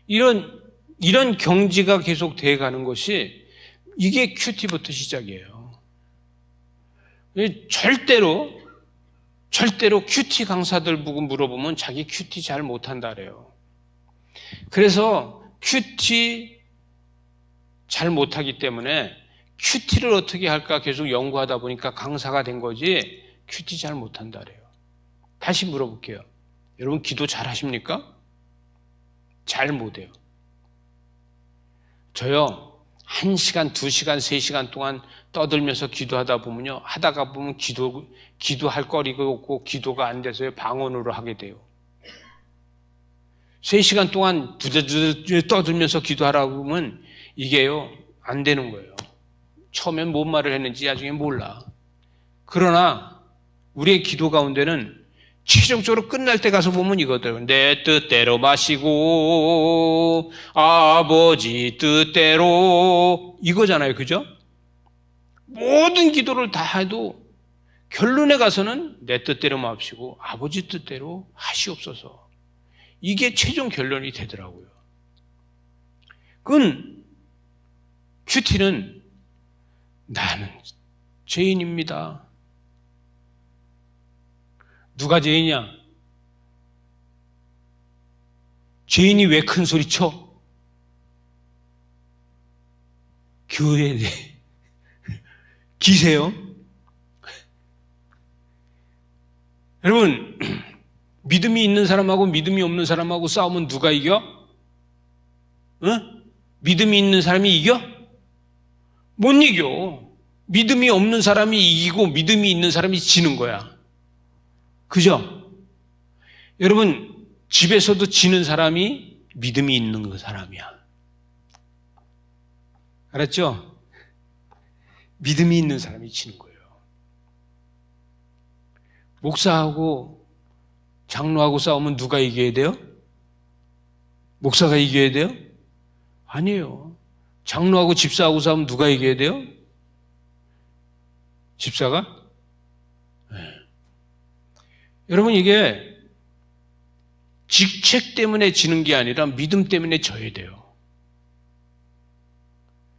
S1: 이런 경지가 계속 돼가는 것이 이게 큐티부터 시작이에요. 절대로 큐티 강사들 보고 물어보면 자기 큐티 잘 못한다 그래요. 그래서 큐티 잘 못하기 때문에 큐티를 어떻게 할까 계속 연구하다 보니까 강사가 된 거지 큐티 잘 못한다 그래요. 다시 물어볼게요. 여러분, 기도 잘 하십니까? 잘 못해요. 저요, 1시간, 2시간, 3시간 동안 떠들면서 기도하다 보면요, 하다가 보면 기도할 거리가 없고 기도가 안 돼서요, 방언으로 하게 돼요. 3시간 동안 부자주자 떠들면서 기도하라고 하면 이게요, 안 되는 거예요. 처음엔 뭔 말을 했는지 나중에 몰라. 그러나 우리의 기도 가운데는 최종적으로 끝날 때 가서 보면 이거든. 내 뜻대로 마시고 아버지 뜻대로 이거잖아요. 그죠? 모든 기도를 다 해도 결론에 가서는 내 뜻대로 마시고 아버지 뜻대로 하시옵소서. 이게 최종 결론이 되더라고요. 그건 큐티는 나는 죄인입니다. 누가 죄인이야? 죄인이 왜 큰 소리 쳐? 교회에 기세요? 여러분, 믿음이 있는 사람하고 믿음이 없는 사람하고 싸우면 누가 이겨? 믿음이 있는 사람이 이겨? 못 이겨. 믿음이 없는 사람이 이기고 믿음이 있는 사람이 지는 거야. 그죠? 여러분, 집에서도 지는 사람이 믿음이 있는 그 사람이야. 알았죠? 믿음이 있는 사람이 지는 거예요. 목사하고 장로하고 싸우면 누가 이겨야 돼요? 목사가 이겨야 돼요? 아니에요. 장로하고 집사하고 싸우면 누가 이겨야 돼요? 집사가? 네. 여러분, 이게 직책 때문에 지는 게 아니라 믿음 때문에 져야 돼요.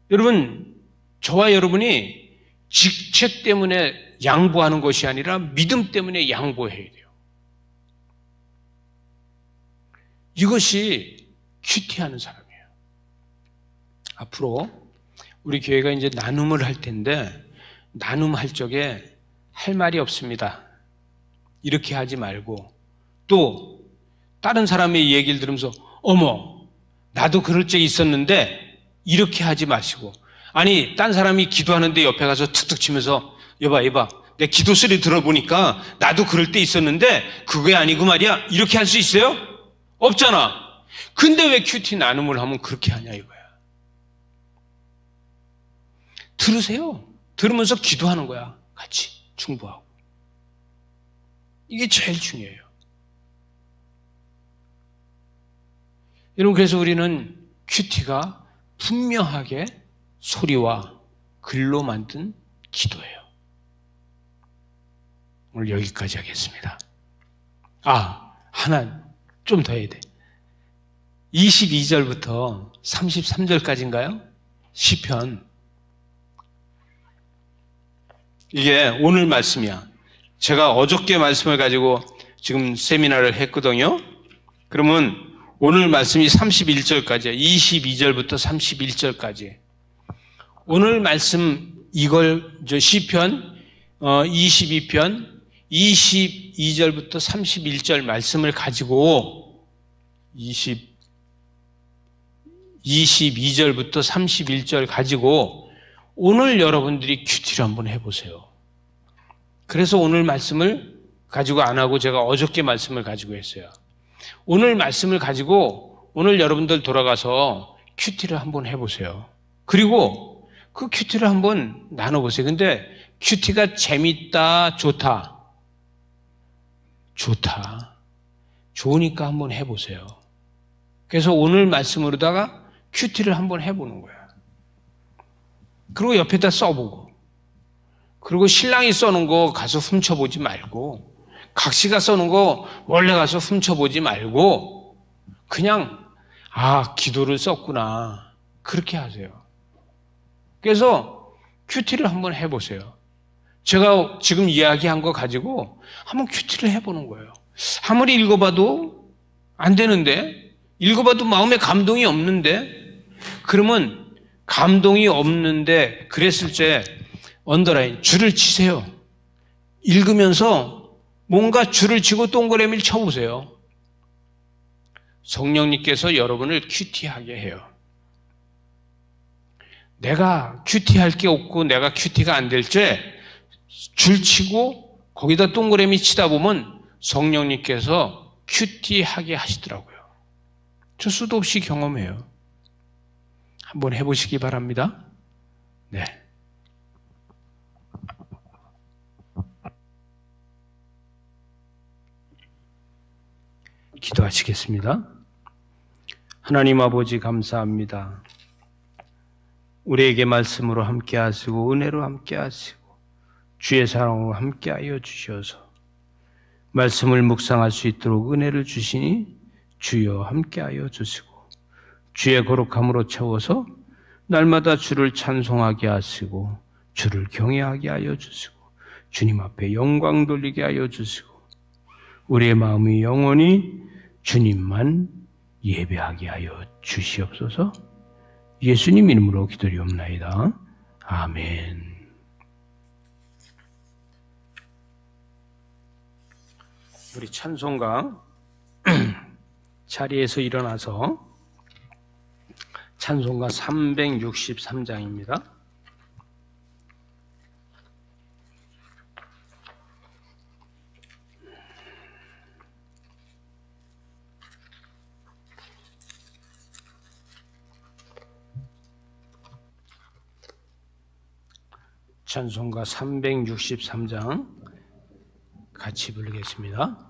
S1: 여러분, 저와 여러분이 직책 때문에 양보하는 것이 아니라 믿음 때문에 양보해야 돼요. 이것이 큐티하는 사람이에요. 앞으로 우리 교회가 이제 나눔을 할 텐데, 나눔할 적에 할 말이 없습니다. 이렇게 하지 말고, 또 다른 사람의 얘기를 들으면서 어머, 나도 그럴 적이 있었는데 이렇게 하지 마시고, 아니 딴 사람이 기도하는데 옆에 가서 툭툭 치면서 여봐 내 기도 소리 들어보니까 나도 그럴 때 있었는데 그게 아니고 말이야, 이렇게 할 수 있어요? 없잖아. 근데 왜 큐티 나눔을 하면 그렇게 하냐 이거야. 들으세요. 들으면서 기도하는 거야. 같이 중보하고. 이게 제일 중요해요. 여러분, 그래서 우리는 큐티가 분명하게 소리와 글로 만든 기도예요. 오늘 여기까지 하겠습니다. 하나 좀 더 해야 돼. 22절부터 33절까지인가요? 시편. 이게 오늘 말씀이야. 제가 어저께 말씀을 가지고 지금 세미나를 했거든요. 그러면 오늘 말씀이 31절까지야. 22절부터 31절까지. 오늘 말씀 이걸 시편 22편 22절부터 31절 말씀을 가지고 22절부터 31절 가지고 오늘 여러분들이 큐티를 한번 해보세요. 그래서 오늘 말씀을 가지고 안 하고 제가 어저께 말씀을 가지고 했어요. 오늘 말씀을 가지고 오늘 여러분들 돌아가서 큐티를 한번 해보세요. 그리고 그 큐티를 한번 나눠보세요. 근데 큐티가 재밌다, 좋다. 좋으니까 한번 해보세요. 그래서 오늘 말씀으로다가 큐티를 한번 해보는 거야. 그리고 옆에다 써보고, 그리고 신랑이 써놓은 거 가서 훔쳐보지 말고, 각시가 써놓은 거 원래 가서 훔쳐보지 말고, 그냥 기도를 썼구나, 그렇게 하세요. 그래서 큐티를 한번 해보세요. 제가 지금 이야기한 거 가지고 한번 큐티를 해보는 거예요. 아무리 읽어봐도 안 되는데, 읽어봐도 마음에 감동이 없는데, 그러면 감동이 없는데 그랬을 때 언더라인, 줄을 치세요. 읽으면서 뭔가 줄을 치고 동그라미를 쳐보세요. 성령님께서 여러분을 큐티하게 해요. 내가 큐티할 게 없고 내가 큐티가 안 될 때 줄 치고 거기다 동그라미 치다 보면 성령님께서 큐티하게 하시더라고요. 저 수도 없이 경험해요. 한번 해보시기 바랍니다. 네. 기도하시겠습니다. 하나님 아버지, 감사합니다. 우리에게 말씀으로 함께 하시고 은혜로 함께 하시고 주의 사랑으로 함께 하여 주셔서 말씀을 묵상할 수 있도록 은혜를 주시니 주여 함께 하여 주시고 주의 거룩함으로 채워서 날마다 주를 찬송하게 하시고 주를 경외하게 하여 주시고 주님 앞에 영광 돌리게 하여 주시고 우리의 마음이 영원히 주님만 예배하게 하여 주시옵소서. 예수님 이름으로 기도리옵나이다. 아멘. 우리 찬송가 자리에서 일어나서 찬송가 363장입니다. 찬송가 363장 같이 부르겠습니다.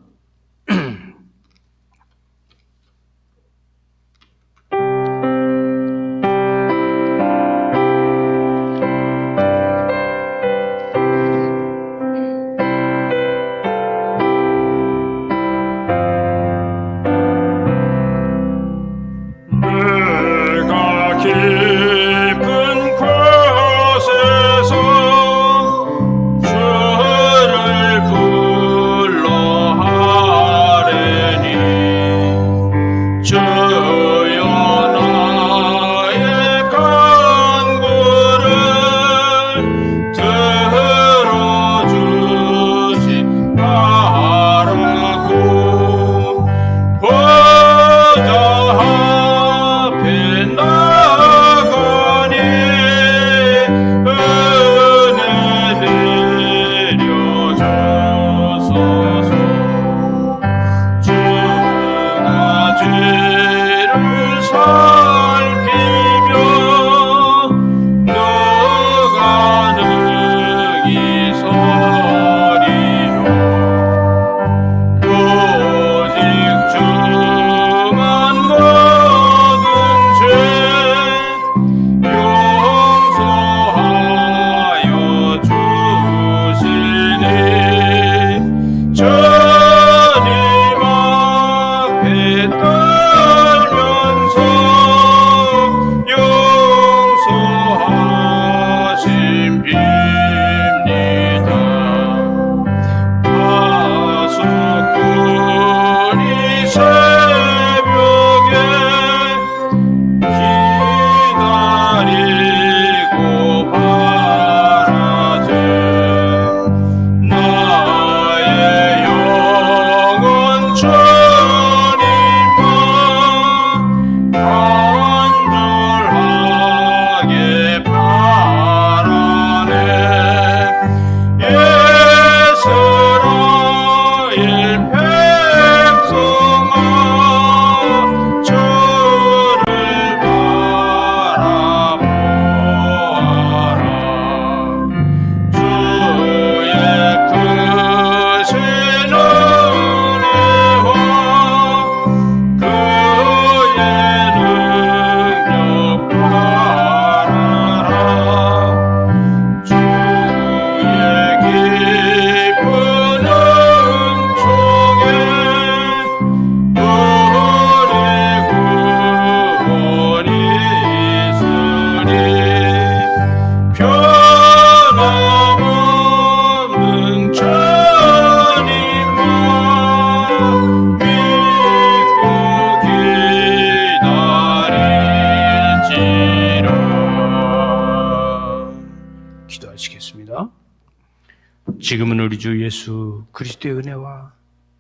S1: 지금은 우리 주 예수 그리스도의 은혜와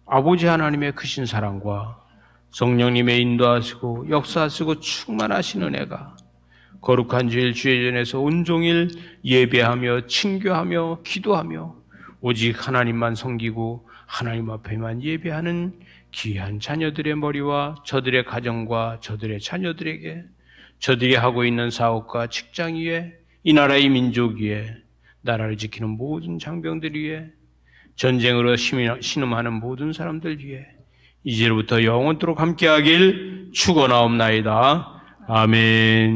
S1: 아버지 하나님의 크신 사랑과 성령님의 인도하시고 역사하시고 충만하신 은혜가 거룩한 주일 주의 전에서 온종일 예배하며 친교하며 기도하며 오직 하나님만 섬기고 하나님 앞에만 예배하는 귀한 자녀들의 머리와 저들의 가정과 저들의 자녀들에게 저들이 하고 있는 사업과 직장 위에 이 나라의 민족 위에 나라를 지키는 모든 장병들 위에 전쟁으로 신음하는 모든 사람들 위에 이제로부터 영원토록 함께하길 축원하옵나이다. 아멘.